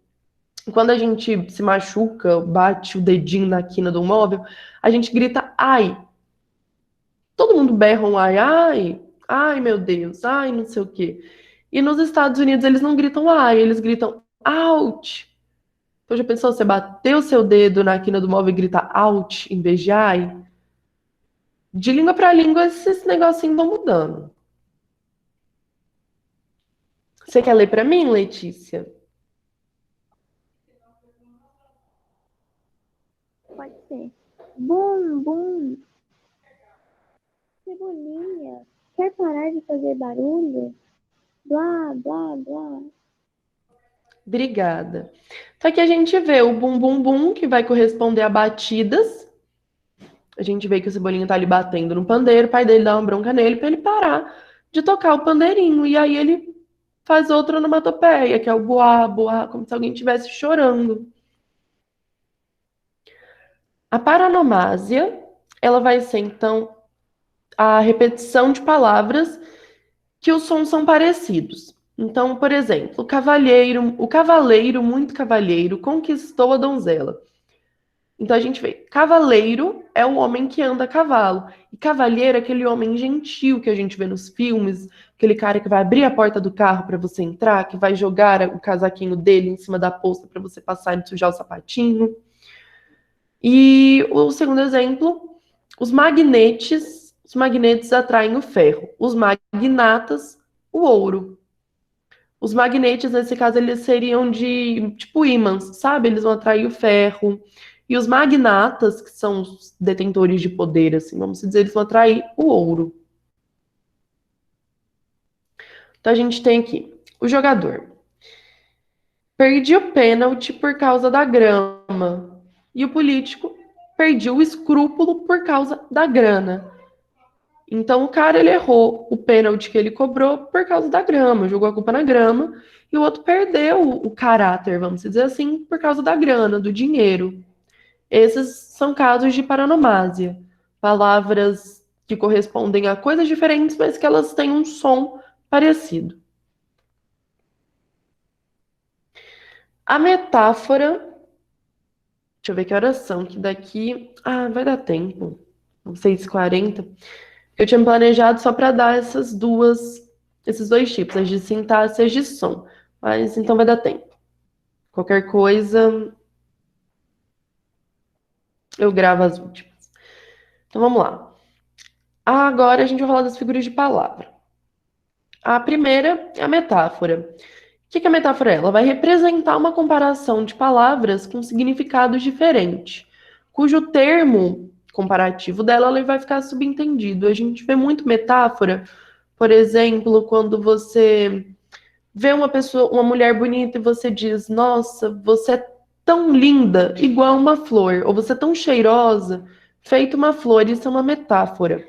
S1: quando a gente se machuca, bate o dedinho na quina do móvel, a gente grita ai. Todo mundo berra um ai, ai, ai meu Deus, ai não sei o quê. E nos Estados Unidos eles não gritam ai, eles gritam out. Então já pensou, você bater o seu dedo na quina do móvel e gritar out em vez de ai? De língua para língua esses negocinhos vão mudando. Você quer ler para mim, Letícia?
S4: Pode ser. Bum, bum. Cebolinha, quer parar de fazer barulho? Blá, blá, blá.
S1: Obrigada. Então aqui a gente vê o bum bum bum, que vai corresponder a batidas. A gente vê que o Cebolinha tá ali batendo no pandeiro, o pai dele dá uma bronca nele para ele parar de tocar o pandeirinho. E aí ele faz outra onomatopeia, que é o boá, boá, como se alguém estivesse chorando. A paronomásia, ela vai ser, então, a repetição de palavras que os sons são parecidos. Então, por exemplo, o cavaleiro, muito cavalheiro, conquistou a donzela. Então a gente vê, cavaleiro é o homem que anda a cavalo. E cavalheiro é aquele homem gentil que a gente vê nos filmes, aquele cara que vai abrir a porta do carro para você entrar, que vai jogar o casaquinho dele em cima da poça para você passar e sujar o sapatinho. E o segundo exemplo, os magnetes atraem o ferro, os magnatas, o ouro. Os magnetes, nesse caso, eles seriam de tipo ímãs, sabe? Eles vão atrair o ferro. E os magnatas, que são os detentores de poder, assim, vamos dizer, eles vão atrair o ouro. Então a gente tem aqui o jogador. Perdi o pênalti por causa da grama. E o político perdi o escrúpulo por causa da grana. Então o cara ele errou o pênalti que ele cobrou por causa da grama, jogou a culpa na grama, e o outro perdeu o caráter, vamos dizer assim, por causa da grana, do dinheiro. Esses são casos de paronomásia, palavras que correspondem a coisas diferentes, mas que elas têm um som parecido. A metáfora, deixa eu ver que horas são, que daqui, vai dar tempo, 6h40. Eu tinha planejado só para dar esses dois tipos, as de sintaxe e as de som. Mas então vai dar tempo. Qualquer coisa, eu gravo as últimas. Então vamos lá. Agora a gente vai falar das figuras de palavra. A primeira é a metáfora. O que é a metáfora? Ela vai representar uma comparação de palavras com significados diferentes, cujo termo comparativo dela ele vai ficar subentendido. A gente vê muito metáfora, por exemplo, quando você vê uma pessoa, uma mulher bonita e você diz: "Nossa, você é tão linda, igual uma flor", ou "Você é tão cheirosa, feito uma flor". Isso é uma metáfora.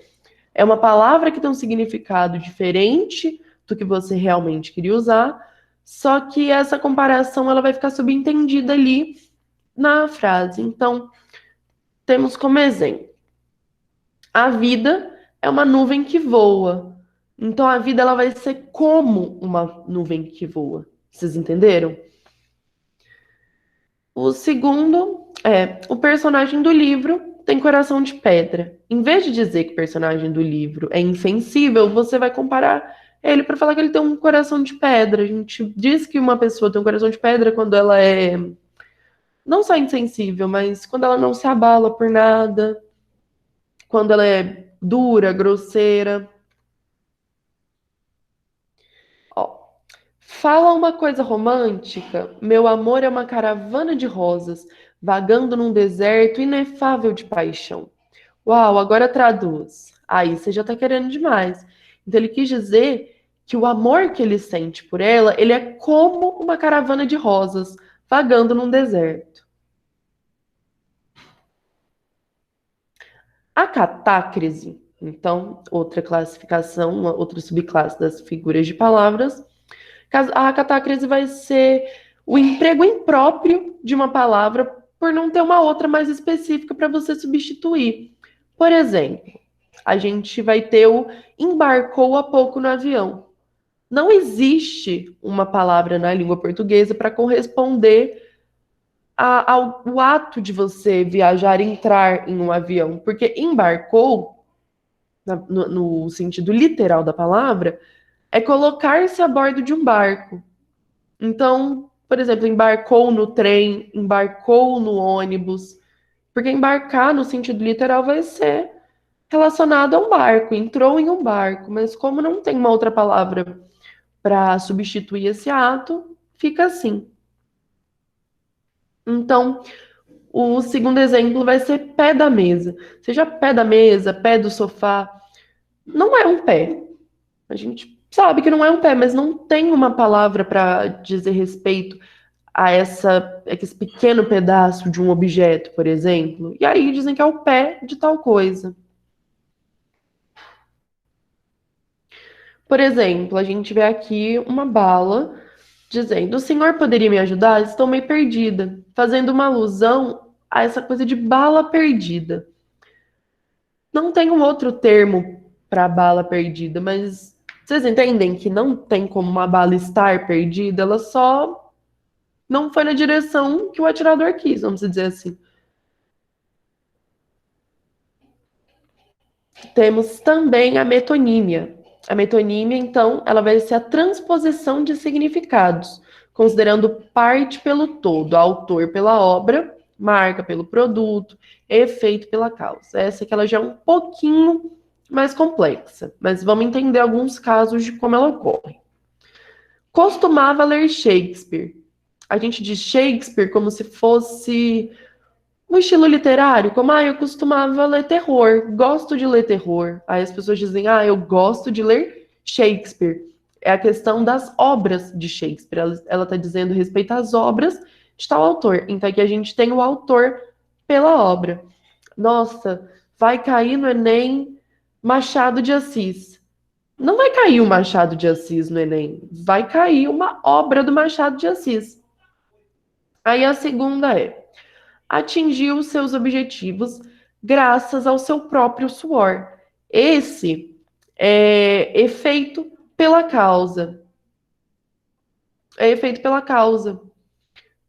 S1: É uma palavra que tem um significado diferente do que você realmente queria usar, só que essa comparação ela vai ficar subentendida ali na frase. Então, temos como exemplo: a vida é uma nuvem que voa. Então, a vida ela vai ser como uma nuvem que voa. Vocês entenderam? O segundo é: o personagem do livro tem coração de pedra. Em vez de dizer que o personagem do livro é insensível, você vai comparar ele para falar que ele tem um coração de pedra. A gente diz que uma pessoa tem um coração de pedra quando ela é não só insensível, mas quando ela não se abala por nada, quando ela é dura, grosseira. Ó, fala uma coisa romântica. Meu amor é uma caravana de rosas, vagando num deserto inefável de paixão. Uau, agora traduz. Aí você já tá querendo demais. Então ele quis dizer que o amor que ele sente por ela, ele é como uma caravana de rosas vagando num deserto. A catácrise, então, outra classificação, uma outra subclasse das figuras de palavras. A catácrise vai ser o emprego impróprio de uma palavra por não ter uma outra mais específica para você substituir. Por exemplo, a gente vai ter o embarcou há pouco no avião. Não existe uma palavra na língua portuguesa para corresponder ao ato de você viajar, entrar em um avião, porque embarcou, no sentido literal da palavra, é colocar-se a bordo de um barco. Então, por exemplo, embarcou no trem, embarcou no ônibus, porque embarcar no sentido literal vai ser relacionado a um barco, entrou em um barco, mas como não tem uma outra palavra para substituir esse ato, fica assim. Então, o segundo exemplo vai ser pé da mesa. Seja pé da mesa, pé do sofá, não é um pé. A gente sabe que não é um pé, mas não tem uma palavra para dizer respeito a esse pequeno pedaço de um objeto, por exemplo. E aí dizem que é o pé de tal coisa. Por exemplo, a gente vê aqui uma bala dizendo: o senhor poderia me ajudar? Estou meio perdida. Fazendo uma alusão a essa coisa de bala perdida. Não tem um outro termo para bala perdida, mas vocês entendem que não tem como uma bala estar perdida, ela só não foi na direção que o atirador quis, vamos dizer assim. Temos também a metonímia. A metonímia, então, ela vai ser a transposição de significados, considerando parte pelo todo, autor pela obra, marca pelo produto, efeito pela causa. Essa que ela já é um pouquinho mais complexa, mas vamos entender alguns casos de como ela ocorre. Costumava ler Shakespeare. A gente diz Shakespeare como se fosse um estilo literário, como, eu costumava ler terror, gosto de ler terror. Aí as pessoas dizem, eu gosto de ler Shakespeare. É a questão das obras de Shakespeare. Ela está dizendo respeito às obras de tal autor. Então aqui a gente tem o autor pela obra. Nossa, vai cair no Enem Machado de Assis. Não vai cair o Machado de Assis no Enem. Vai cair uma obra do Machado de Assis. Aí a segunda é: atingiu seus objetivos graças ao seu próprio suor. Esse é efeito pela causa. É efeito pela causa.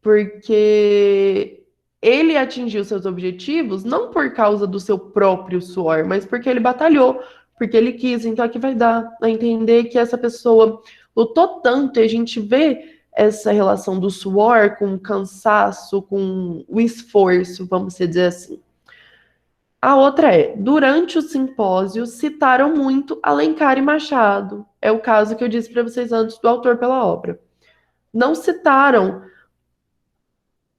S1: Porque ele atingiu seus objetivos não por causa do seu próprio suor, mas porque ele batalhou, porque ele quis. Então aqui vai dar a entender que essa pessoa lutou tanto, e a gente vê essa relação do suor com o cansaço, com o esforço, vamos dizer assim. A outra é: durante o simpósio citaram muito Alencar e Machado. É o caso que eu disse para vocês antes do autor pela obra. Não citaram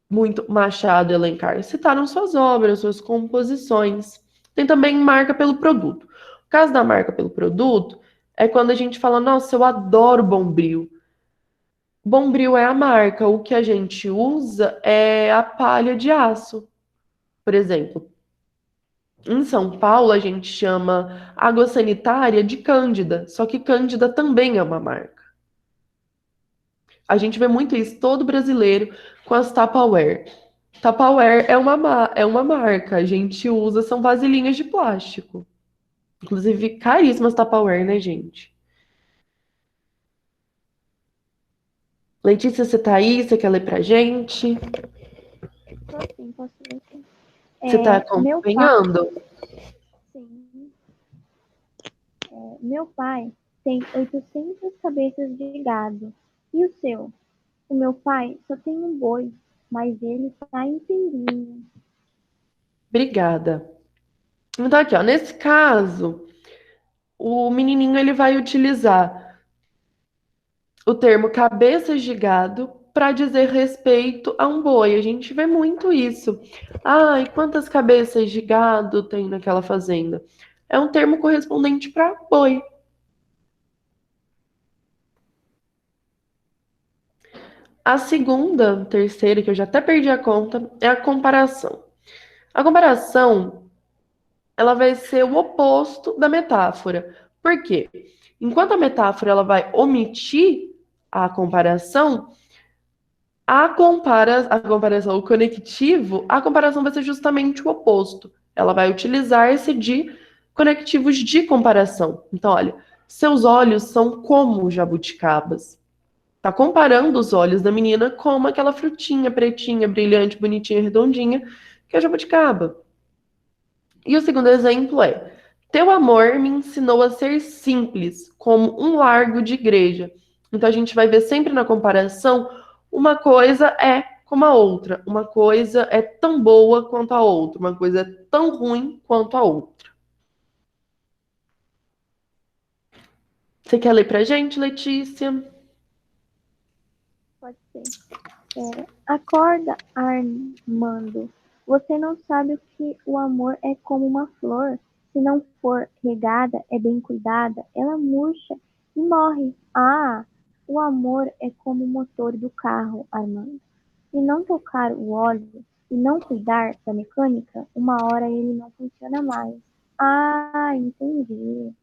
S1: muito Machado e Alencar, citaram suas obras, suas composições. Tem também marca pelo produto. O caso da marca pelo produto é quando a gente fala: nossa, eu adoro Bombril. Bombril é a marca, o que a gente usa é a palha de aço. Por exemplo, em São Paulo a gente chama água sanitária de Cândida, só que Cândida também é uma marca. A gente vê muito isso, todo brasileiro com as Tupperware. Tupperware é uma marca, a gente usa, são vasilhinhas de plástico. Inclusive, caríssimas Tupperware, né, gente? Letícia, você tá aí? Você quer ler pra gente?
S4: Sim, posso ler sim.
S1: Você tá
S4: Meu pai,
S1: acompanhando?
S4: sim. Meu pai tem 800 cabeças de gado. E o seu? O meu pai só tem um boi, mas ele tá inteirinho.
S1: Obrigada. Então aqui, ó, nesse caso, o menininho ele vai utilizar o termo cabeças de gado para dizer respeito a um boi. A gente vê muito isso. Ai, quantas cabeças de gado tem naquela fazenda? É um termo correspondente para boi. A segunda, terceira, que eu já até perdi a conta, é a comparação. A comparação, ela vai ser o oposto da metáfora. Por quê? Enquanto a metáfora ela vai omitir a comparação, a comparação, o conectivo, a comparação vai ser justamente o oposto. Ela vai utilizar-se de conectivos de comparação. Então, olha, seus olhos são como jabuticabas. Tá comparando os olhos da menina com aquela frutinha pretinha, brilhante, bonitinha, redondinha, que é a jabuticaba. E o segundo exemplo é: teu amor me ensinou a ser simples, como um largo de igreja. Então a gente vai ver sempre na comparação, uma coisa é como a outra, uma coisa é tão boa quanto a outra, uma coisa é tão ruim quanto a outra. Você quer ler pra gente, Letícia?
S4: Pode ser. Acorda, Armando. Você não sabe que o amor é como uma flor. Se não for regada, é bem cuidada, ela murcha e morre. Ah, o amor é como o motor do carro, Armando. Se não tocar o óleo e não cuidar da mecânica, uma hora ele não funciona mais. Ah, entendi.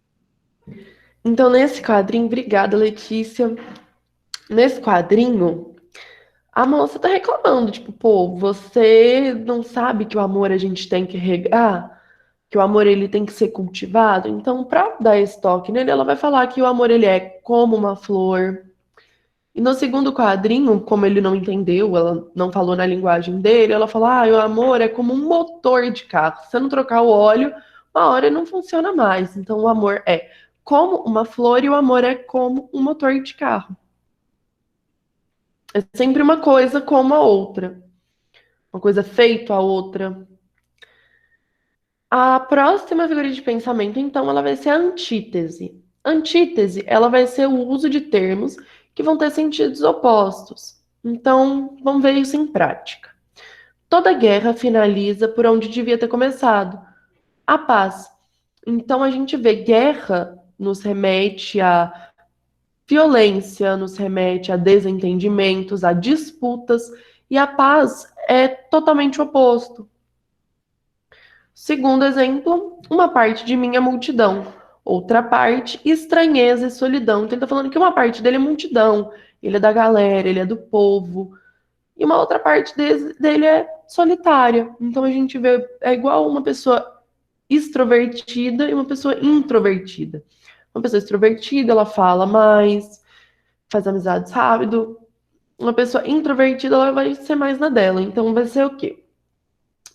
S1: Então, nesse quadrinho, obrigada, Letícia. Nesse quadrinho, a moça tá reclamando, tipo, pô, você não sabe que o amor a gente tem que regar, que o amor ele tem que ser cultivado. Então, para dar esse toque nele, ela vai falar que o amor ele é como uma flor. E no segundo quadrinho, como ele não entendeu, ela não falou na linguagem dele, ela fala: "Ah, o amor é como um motor de carro. Se você não trocar o óleo, uma hora ele não funciona mais. Então, o amor é como uma flor e o amor é como um motor de carro. É sempre uma coisa como a outra. Uma coisa feita a outra. A próxima figura de pensamento, então, ela vai ser a antítese. Antítese, ela vai ser o uso de termos que vão ter sentidos opostos. Então, vamos ver isso em prática. Toda guerra finaliza por onde devia ter começado, a paz. Então, a gente vê guerra nos remete a violência, nos remete a desentendimentos, a disputas, e a paz é totalmente o oposto. Segundo exemplo, uma parte de mim é multidão, outra parte, estranheza e solidão. Então, ele está falando que uma parte dele é multidão, ele é da galera, ele é do povo, e uma outra parte dele é solitária. Então, a gente vê, é igual uma pessoa extrovertida e uma pessoa introvertida. Uma pessoa extrovertida, ela fala mais, faz amizades rápido. Uma pessoa introvertida, ela vai ser mais na dela. Então, vai ser o quê?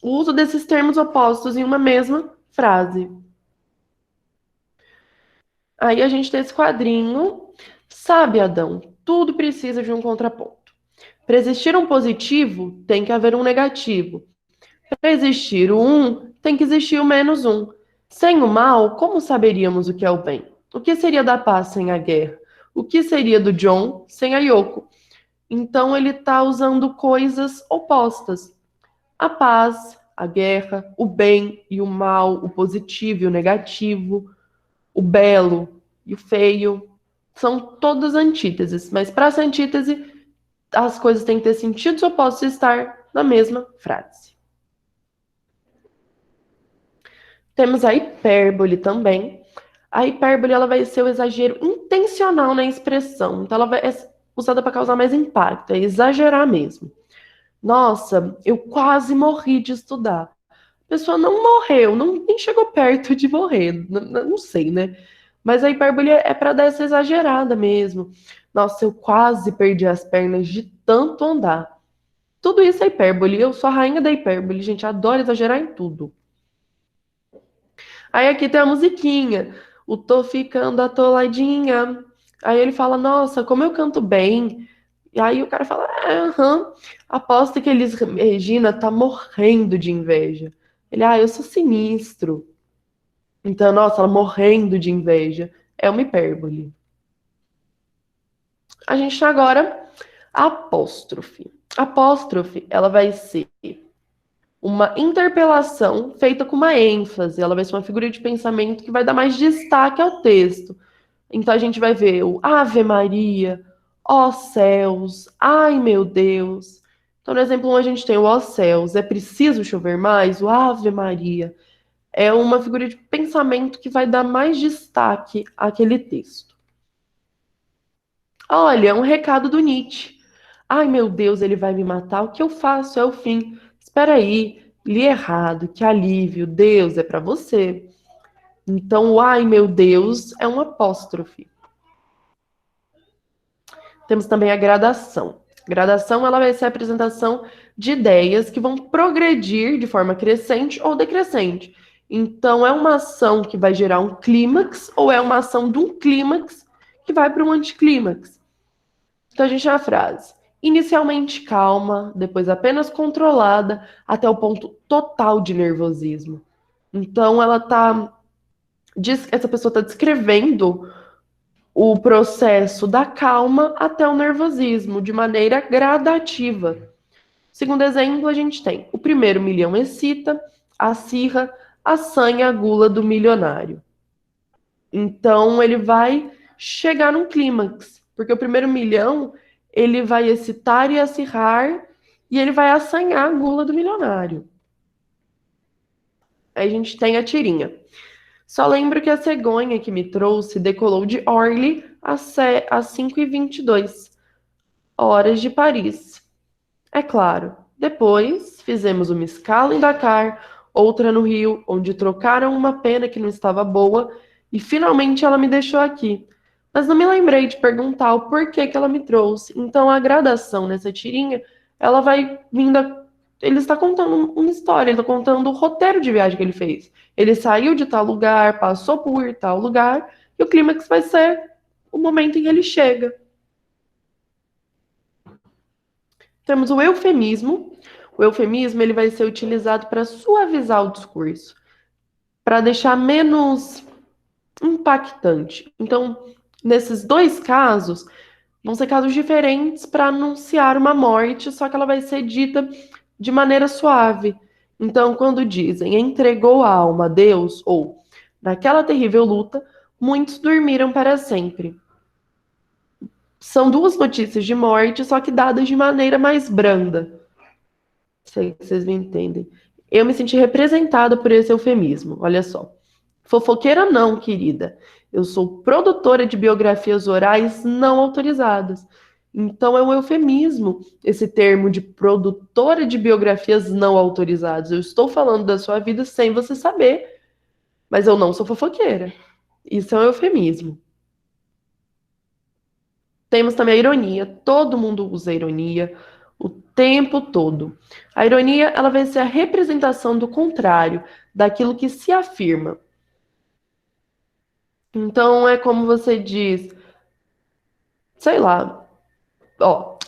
S1: O uso desses termos opostos em uma mesma frase. Aí a gente tem esse quadrinho. Sabe, Adão, tudo precisa de um contraponto. Para existir um positivo, tem que haver um negativo. Para existir o um, tem que existir o menos um. Sem o mal, como saberíamos o que é o bem? O que seria da paz sem a guerra? O que seria do John sem a Yoko? Então ele está usando coisas opostas. A paz, a guerra, o bem e o mal, o positivo e o negativo, o belo e o feio, são todas antíteses, mas para essa antítese, as coisas têm que ter sentidos opostos e estar na mesma frase. Temos a hipérbole também. A hipérbole ela vai ser o exagero intencional na expressão, então ela vai é usada para causar mais impacto, é exagerar mesmo. Nossa, eu quase morri de estudar. A pessoa não morreu, nem chegou perto de morrer, não sei, né? Mas a hipérbole é para dar essa exagerada mesmo. Nossa, eu quase perdi as pernas de tanto andar. Tudo isso é hipérbole. Eu sou a rainha da hipérbole, gente. Adoro exagerar em tudo. Aí aqui tem a musiquinha. o tô ficando atoladinha. Aí ele fala, nossa, como eu canto bem. E aí o cara fala, aham, aposto que Elis Regina tá morrendo de inveja. Ele, eu sou sinistro. Então, nossa, ela morrendo de inveja. É uma hipérbole. A gente tem agora a apóstrofe. Apóstrofe, ela vai ser uma interpelação feita com uma ênfase. Ela vai ser uma figura de pensamento que vai dar mais destaque ao texto. Então a gente vai ver o Ave Maria, ó céus, ai meu Deus. Então, no exemplo 1, a gente tem o ó céus, é preciso chover mais? O Ave Maria. É uma figura de pensamento que vai dar mais destaque àquele texto. Olha, um recado do Nietzsche. Ai, meu Deus, ele vai me matar. O que eu faço é o fim. Espera aí, li errado. Que alívio. Deus é para você. Então, o ai, meu Deus é um apóstrofe. Temos também a gradação. Gradação, ela vai ser a apresentação de ideias que vão progredir de forma crescente ou decrescente. Então, é uma ação que vai gerar um clímax ou é uma ação de um clímax que vai para um anticlímax. Então, a gente tem a frase: inicialmente calma, depois apenas controlada, até o ponto total de nervosismo. Então, essa pessoa está descrevendo o processo da calma até o nervosismo, de maneira gradativa. Segundo exemplo, a gente tem: o primeiro milhão excita, acirra, assanha a gula do milionário. Então, ele vai chegar num clímax, porque o primeiro milhão, ele vai excitar e acirrar, e ele vai assanhar a gula do milionário. Aí a gente tem a tirinha. Só lembro que a cegonha que me trouxe decolou de Orly às 5h22, horas de Paris. É claro, depois fizemos uma escala em Dakar, outra no Rio, onde trocaram uma pena que não estava boa, e finalmente ela me deixou aqui. Mas não me lembrei de perguntar o porquê que ela me trouxe. Então a gradação nessa tirinha, ela vai vindo. Ele está contando uma história, ele está contando o roteiro de viagem que ele fez. Ele saiu de tal lugar, passou por tal lugar, e o clímax vai ser o momento em que ele chega. Temos o eufemismo. O eufemismo, ele vai ser utilizado para suavizar o discurso, para deixar menos impactante. Então, nesses dois casos, vão ser casos diferentes para anunciar uma morte, só que ela vai ser dita de maneira suave. Então, quando dizem entregou a alma a Deus, ou naquela terrível luta, muitos dormiram para sempre. São duas notícias de morte, só que dadas de maneira mais branda. Sei que vocês me entendem. Eu me senti representada por esse eufemismo, olha só. Fofoqueira não, querida. Eu sou produtora de biografias orais não autorizadas. Então é um eufemismo esse termo de produtora de biografias não autorizadas. Eu estou falando da sua vida sem você saber, mas eu não sou fofoqueira. Isso é um eufemismo. Temos também a ironia. Todo mundo usa ironia o tempo todo. A ironia, ela vai ser a representação do contrário, daquilo que se afirma. Então é como você diz, sei lá,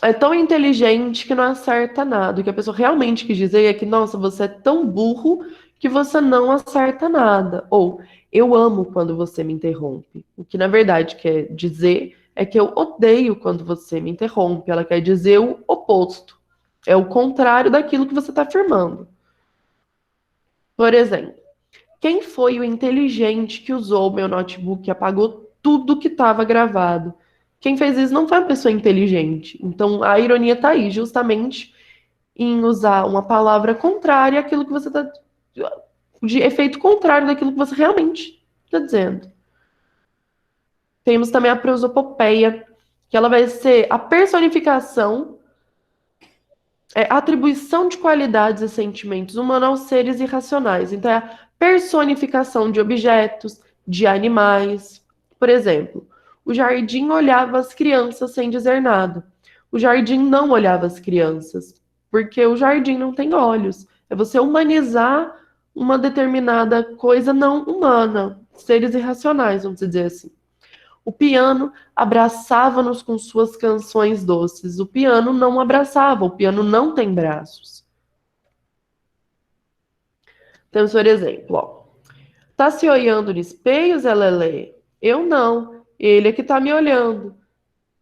S1: é tão inteligente que não acerta nada. O que a pessoa realmente quis dizer é que, nossa, você é tão burro que você não acerta nada. Ou, eu amo quando você me interrompe. O que na verdade quer dizer é que eu odeio quando você me interrompe. Ela quer dizer o oposto. É o contrário daquilo que você está afirmando. Por exemplo, quem foi o inteligente que usou o meu notebook e apagou tudo que estava gravado? Quem fez isso não foi uma pessoa inteligente. Então, a ironia está aí, justamente em usar uma palavra contrária àquilo que você está... de efeito contrário daquilo que você realmente está dizendo. Temos também a prosopopeia, que ela vai ser a personificação, a atribuição de qualidades e sentimentos humanos aos seres irracionais. Então, é a personificação de objetos, de animais. Por exemplo, o jardim olhava as crianças sem dizer nada. O jardim não olhava as crianças, porque o jardim não tem olhos. É você humanizar uma determinada coisa não humana. seres irracionais, vamos dizer assim. O piano abraçava-nos com suas canções doces. O piano não abraçava, o piano não tem braços. Temos, por exemplo, ó. Tá se olhando no espelho, Zé Lelé? Eu não. Ele é que tá me olhando.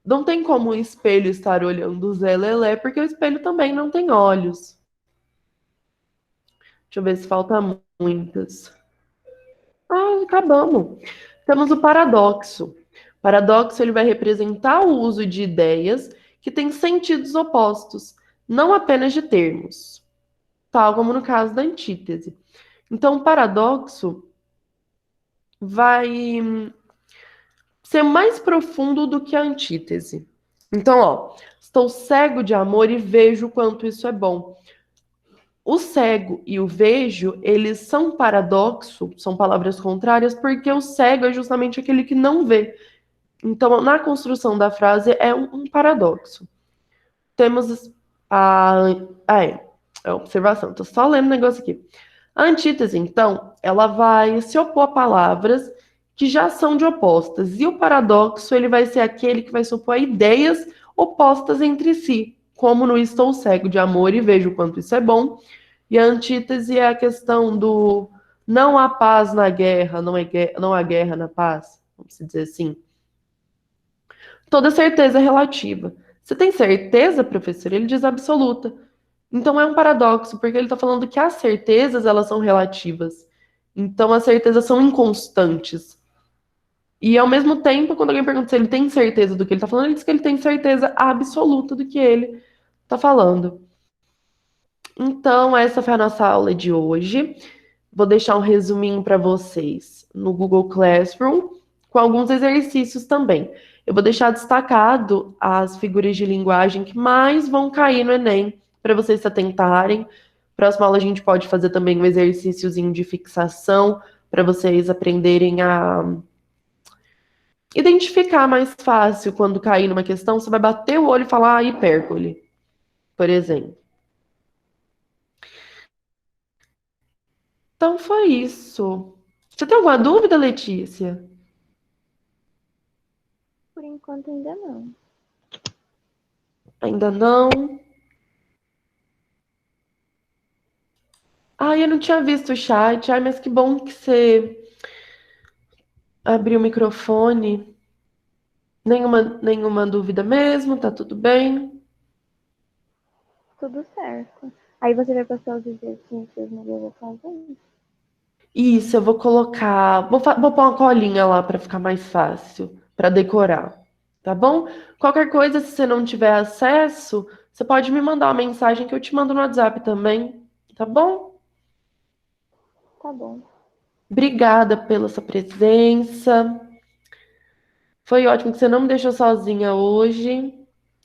S1: Não tem como o espelho estar olhando o Zé Lelé, porque o espelho também não tem olhos. Deixa eu ver se falta muitas. Ah, acabamos. Temos o paradoxo. O paradoxo ele vai representar o uso de ideias que têm sentidos opostos, não apenas de termos, tal como no caso da antítese. Então, o paradoxo vai ser mais profundo do que a antítese. Então, ó, estou cego de amor e vejo o quanto isso é bom. O cego e o vejo, eles são paradoxo, são palavras contrárias, porque o cego é justamente aquele que não vê. Então, na construção da frase, é um paradoxo. Temos a observação. Estou só lendo o negócio aqui. A antítese, então, ela vai se opor a palavras que já são de opostas. E o paradoxo, ele vai ser aquele que vai se opor a ideias opostas entre si, como no estou cego de amor e vejo o quanto isso é bom. E a antítese é a questão do não há paz na guerra, não há guerra na paz, vamos dizer assim. Toda certeza é relativa. Você tem certeza, professor? Ele diz absoluta. Então é um paradoxo, porque ele está falando que as certezas elas são relativas. Então as certezas são inconstantes. E ao mesmo tempo, quando alguém pergunta se ele tem certeza do que ele está falando, ele diz que ele tem certeza absoluta do que ele está falando. Então, essa foi a nossa aula de hoje. Vou deixar um resuminho para vocês no Google Classroom, com alguns exercícios também. Eu vou deixar destacado as figuras de linguagem que mais vão cair no Enem, para vocês se atentarem. Próxima aula a gente pode fazer também um exercíciozinho de fixação, para vocês aprenderem a identificar mais fácil quando cair numa questão. Você vai bater o olho e falar hipérbole, por exemplo. Então foi isso. Você tem alguma dúvida, Letícia?
S4: Por enquanto ainda não.
S1: Ainda não? Ai, eu não tinha visto o chat. Ai, mas que bom que você abriu o microfone. Nenhuma dúvida mesmo, tá tudo bem?
S4: Tudo certo. Aí você vai passar os exercícios no Google Classroom?
S1: Isso, eu vou colocar. Vou pôr uma colinha lá para ficar mais fácil, para decorar. Tá bom? Qualquer coisa, se você não tiver acesso, você pode me mandar uma mensagem que eu te mando no WhatsApp também. Tá bom?
S4: Tá bom.
S1: Obrigada pela sua presença. Foi ótimo que você não me deixou sozinha hoje.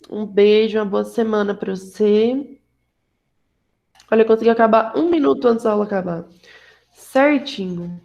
S1: Um beijo, uma boa semana para você. Olha, eu consegui acabar 1 minuto antes da aula acabar. Certinho.